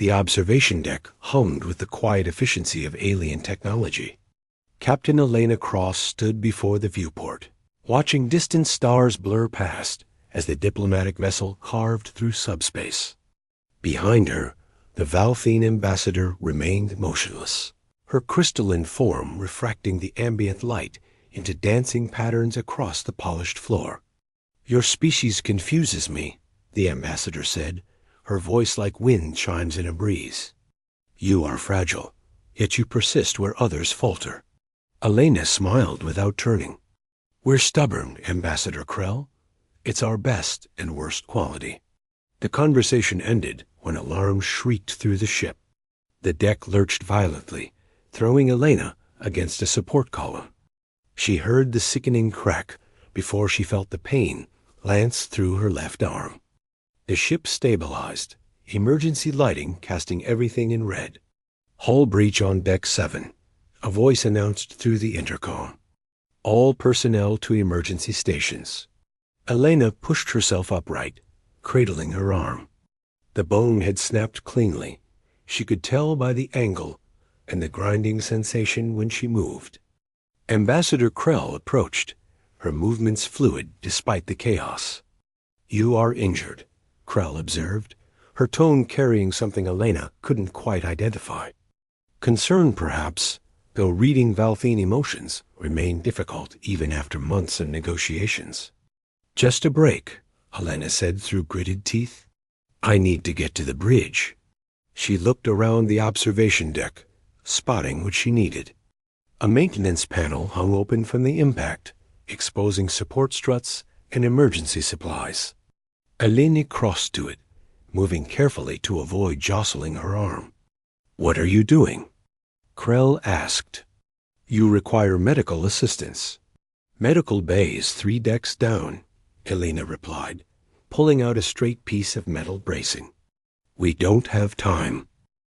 The observation deck hummed with the quiet efficiency of alien technology. Captain Elena Cross stood before the viewport, watching distant stars blur past as the diplomatic vessel carved through subspace. Behind her, the Valthene ambassador remained motionless, her crystalline form refracting the ambient light into dancing patterns across the polished floor. "Your species confuses me," the ambassador said, her voice like wind chimes in a breeze. "You are fragile, yet you persist where others falter." Elena smiled without turning. "We're stubborn, Ambassador Krell. It's our best and worst quality." The conversation ended when alarms shrieked through the ship. The deck lurched violently, throwing Elena against a support column. She heard the sickening crack before she felt the pain lance through her left arm. The ship stabilized, emergency lighting casting everything in red. "Hull breach on Deck 7, a voice announced through the intercom. "All personnel to emergency stations." Elena pushed herself upright, cradling her arm. The bone had snapped cleanly. She could tell by the angle and the grinding sensation when she moved. Ambassador Krell approached, her movements fluid despite the chaos. "You are injured," Krell observed, her tone carrying something Elena couldn't quite identify. Concern, perhaps, though reading Valthene emotions remained difficult even after months of negotiations. "Just a break," Elena said through gritted teeth. "I need to get to the bridge." She looked around the observation deck, spotting what she needed. A maintenance panel hung open from the impact, exposing support struts and emergency supplies. Elena crossed to it, moving carefully to avoid jostling her arm. "What are you doing?" Krell asked. "You require medical assistance." "Medical bay is 3 decks down," Elena replied, pulling out a straight piece of metal bracing. "We don't have time."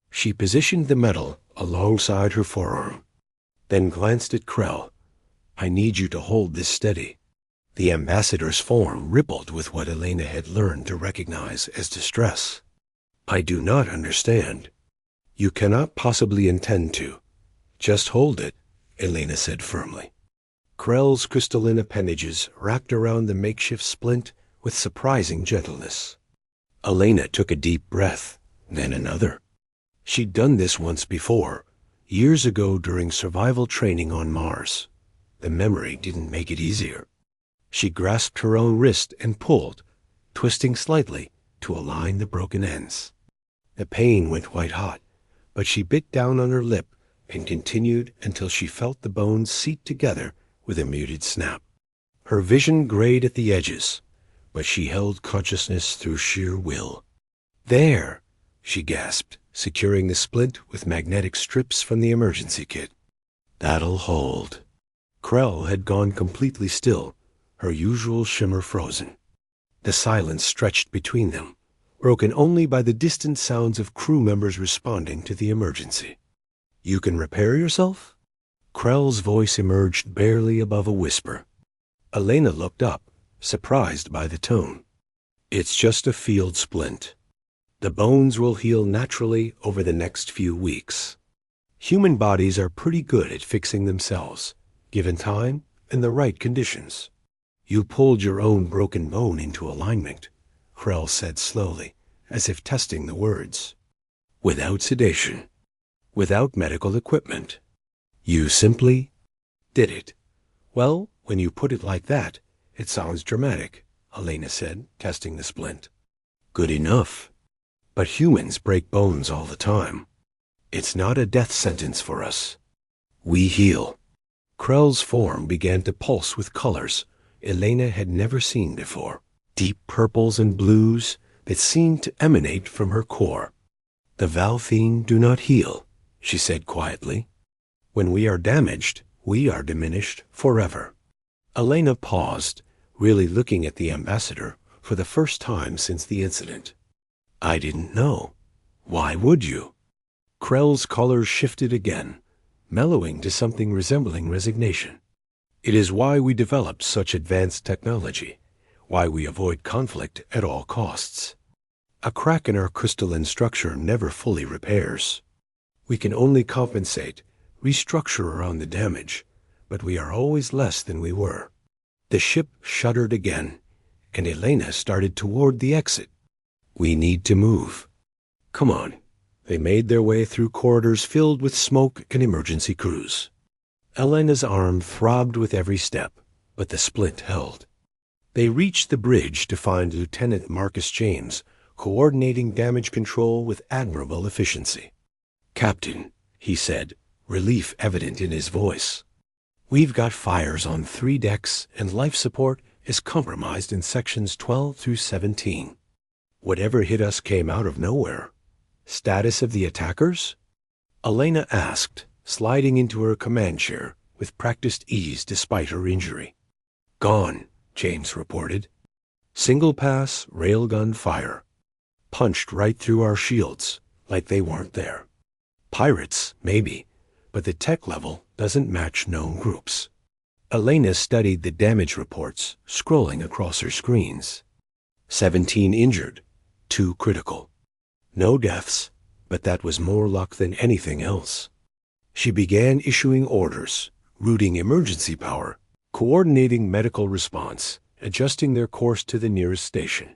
She positioned the metal alongside her forearm, then glanced at Krell. "I need you to hold this steady." The ambassador's form rippled with what Elena had learned to recognize as distress. "I do not understand." "You cannot possibly intend to. Just hold it," Elena said firmly. Krell's crystalline appendages wrapped around the makeshift splint with surprising gentleness. Elena took a deep breath, then another. She'd done this once before, years ago during survival training on Mars. The memory didn't make it easier. She grasped her own wrist and pulled, twisting slightly to align the broken ends. The pain went white hot, but she bit down on her lip and continued until she felt the bones seat together with a muted snap. Her vision grayed at the edges, but she held consciousness through sheer will. "There," she gasped, securing the splint with magnetic strips from the emergency kit. "That'll hold." Krell had gone completely still, her usual shimmer frozen. The silence stretched between them, broken only by the distant sounds of crew members responding to the emergency. "You can repair yourself?" Krell's voice emerged barely above a whisper. Elena looked up, surprised by the tone. "It's just a field splint. The bones will heal naturally over the next few weeks. Human bodies are pretty good at fixing themselves, given time and the right conditions." "You pulled your own broken bone into alignment," Krell said slowly, as if testing the words. "Without sedation, without medical equipment. You simply did it." "Well, when you put it like that, it sounds dramatic," Elena said, testing the splint. "Good enough. But humans break bones all the time. It's not a death sentence for us. We heal." Krell's form began to pulse with colors Elena had never seen before, deep purples and blues that seemed to emanate from her core. "The Valthene do not heal," she said quietly. "When we are damaged, we are diminished forever." Elena paused, really looking at the ambassador for the first time since the incident. "I didn't know. Why would you?" Krell's color shifted again, mellowing to something resembling resignation. "It is why we developed such advanced technology, why we avoid conflict at all costs." A crack in our crystalline structure never fully repairs. We can only compensate, restructure around the damage, but we are always less than we were. The ship shuddered again, and Elena started toward the exit. We need to move. Come on. They made their way through corridors filled with smoke and emergency crews. Elena's arm throbbed with every step, but the splint held. They reached the bridge to find Lieutenant Marcus James coordinating damage control with admirable efficiency. "Captain," he said, relief evident in his voice. "We've got fires on 3 decks and life support is compromised in sections 12 through 17. Whatever hit us came out of nowhere. Status of the attackers?" Elena asked, sliding into her command chair with practiced ease despite her injury. "Gone," James reported. "Single pass, railgun fire. Punched right through our shields, like they weren't there. Pirates, maybe, but the tech level doesn't match known groups." Elena studied the damage reports, scrolling across her screens. 17 injured, 2 critical. No deaths, but that was more luck than anything else. She began issuing orders, routing emergency power, coordinating medical response, adjusting their course to the nearest station.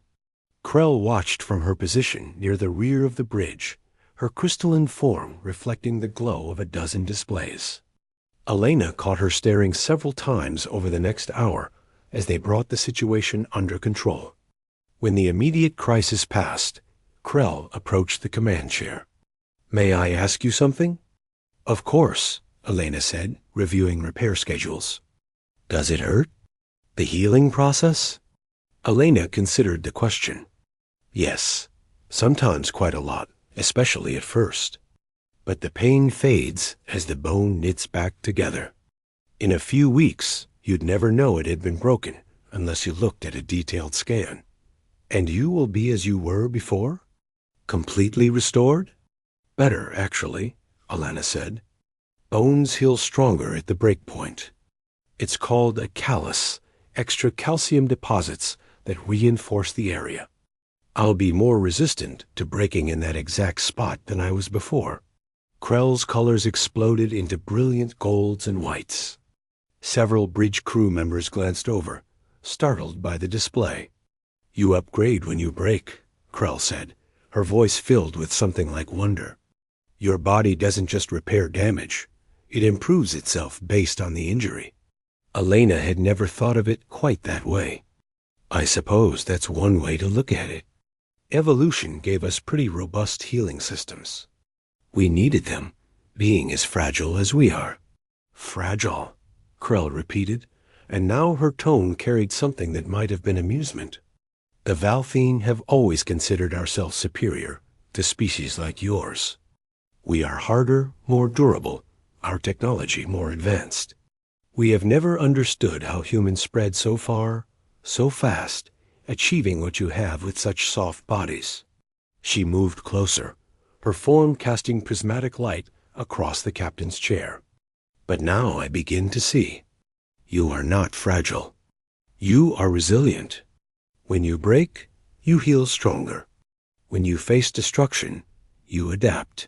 Krell watched from her position near the rear of the bridge, her crystalline form reflecting the glow of a dozen displays. Elena caught her staring several times over the next hour as they brought the situation under control. When the immediate crisis passed, Krell approached the command chair. "May I ask you something?" "Of course," Elena said, reviewing repair schedules. "Does it hurt? The healing process?" Elena considered the question. "Yes, sometimes quite a lot, especially at first. But the pain fades as the bone knits back together. In a few weeks, you'd never know it had been broken unless you looked at a detailed scan. And you will be as you were before? Completely restored?" "Better, actually," Elena said. "Bones heal stronger at the break point. It's called a callus, extra calcium deposits that reinforce the area. I'll be more resistant to breaking in that exact spot than I was before." Krell's colors exploded into brilliant golds and whites. Several bridge crew members glanced over, startled by the display. "You upgrade when you break," Krell said, her voice filled with something like wonder. "Your body doesn't just repair damage. It improves itself based on the injury." Elena had never thought of it quite that way. "I suppose that's one way to look at it. Evolution gave us pretty robust healing systems. We needed them, being as fragile as we are." "Fragile," Krell repeated, and now her tone carried something that might have been amusement. "The Valthine have always considered ourselves superior to species like yours. We are harder, more durable, our technology more advanced. We have never understood how humans spread so far, so fast, achieving what you have with such soft bodies." She moved closer, her form casting prismatic light across the captain's chair. "But now I begin to see. You are not fragile. You are resilient. When you break, you heal stronger. When you face destruction, you adapt.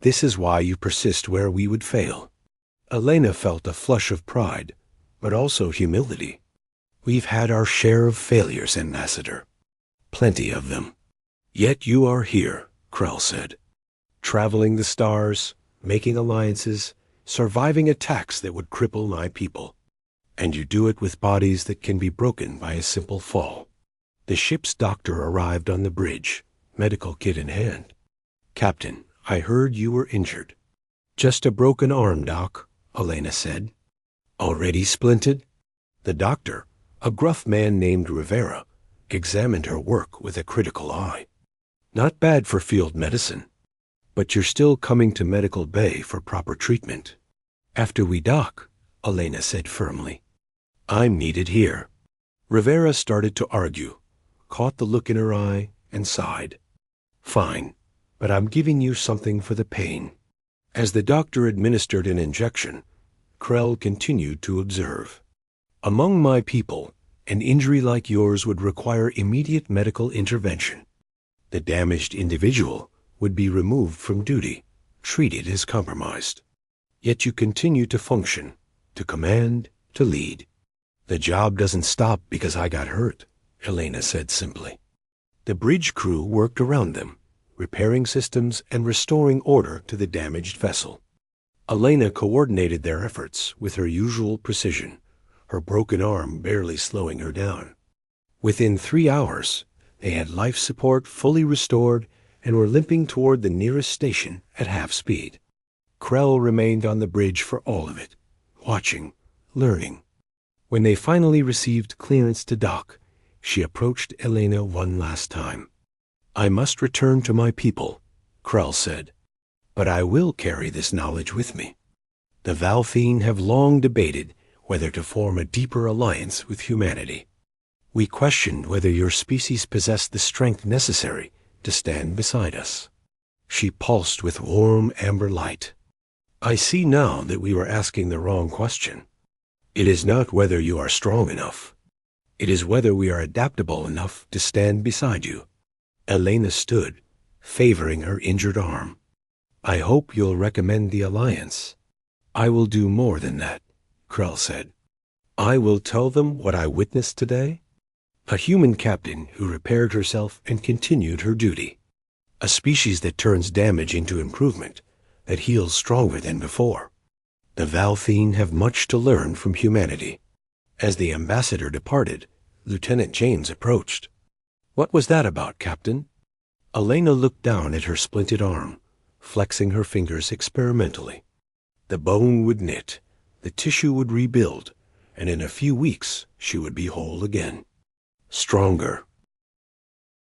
This is why you persist where we would fail." Elena felt a flush of pride, but also humility. "We've had our share of failures, Ambassador. Plenty of them. Yet you are here," Krell said. "Traveling the stars, making alliances, surviving attacks that would cripple my people. And you do it with bodies that can be broken by a simple fall." The ship's doctor arrived on the bridge, medical kit in hand. "Captain, I heard you were injured." "Just a broken arm, Doc," Elena said. "Already splinted?" The doctor, a gruff man named Rivera, examined her work with a critical eye. "Not bad for field medicine. But you're still coming to Medical Bay for proper treatment." "After we dock," Elena said firmly. "I'm needed here." Rivera started to argue, caught the look in her eye, and sighed. "Fine, but I'm giving you something for the pain." As the doctor administered an injection, Krell continued to observe. "Among my people, an injury like yours would require immediate medical intervention. The damaged individual would be removed from duty, treated as compromised. Yet you continue to function, to command, to lead. The job doesn't stop because I got hurt, Elena said simply. The bridge crew worked around them, repairing systems and restoring order to the damaged vessel. Elena coordinated their efforts with her usual precision, her broken arm barely slowing her down. Within 3 hours, they had life support fully restored and were limping toward the nearest station at half speed. Krell remained on the bridge for all of it, watching, learning. When they finally received clearance to dock, she approached Elena one last time. I must return to my people, Krell said, but I will carry this knowledge with me. The Valthine have long debated whether to form a deeper alliance with humanity. We questioned whether your species possessed the strength necessary to stand beside us. She pulsed with warm amber light. I see now that we were asking the wrong question. It is not whether you are strong enough. It is whether we are adaptable enough to stand beside you. Elena stood, favoring her injured arm. I hope you'll recommend the alliance. I will do more than that, Krell said. I will tell them what I witnessed today. A human captain who repaired herself and continued her duty. A species that turns damage into improvement, that heals stronger than before. The Valthine have much to learn from humanity. As the ambassador departed, Lieutenant James approached. What was that about, Captain? Elena looked down at her splinted arm, flexing her fingers experimentally. The bone would knit, the tissue would rebuild, and in a few weeks she would be whole again. Stronger,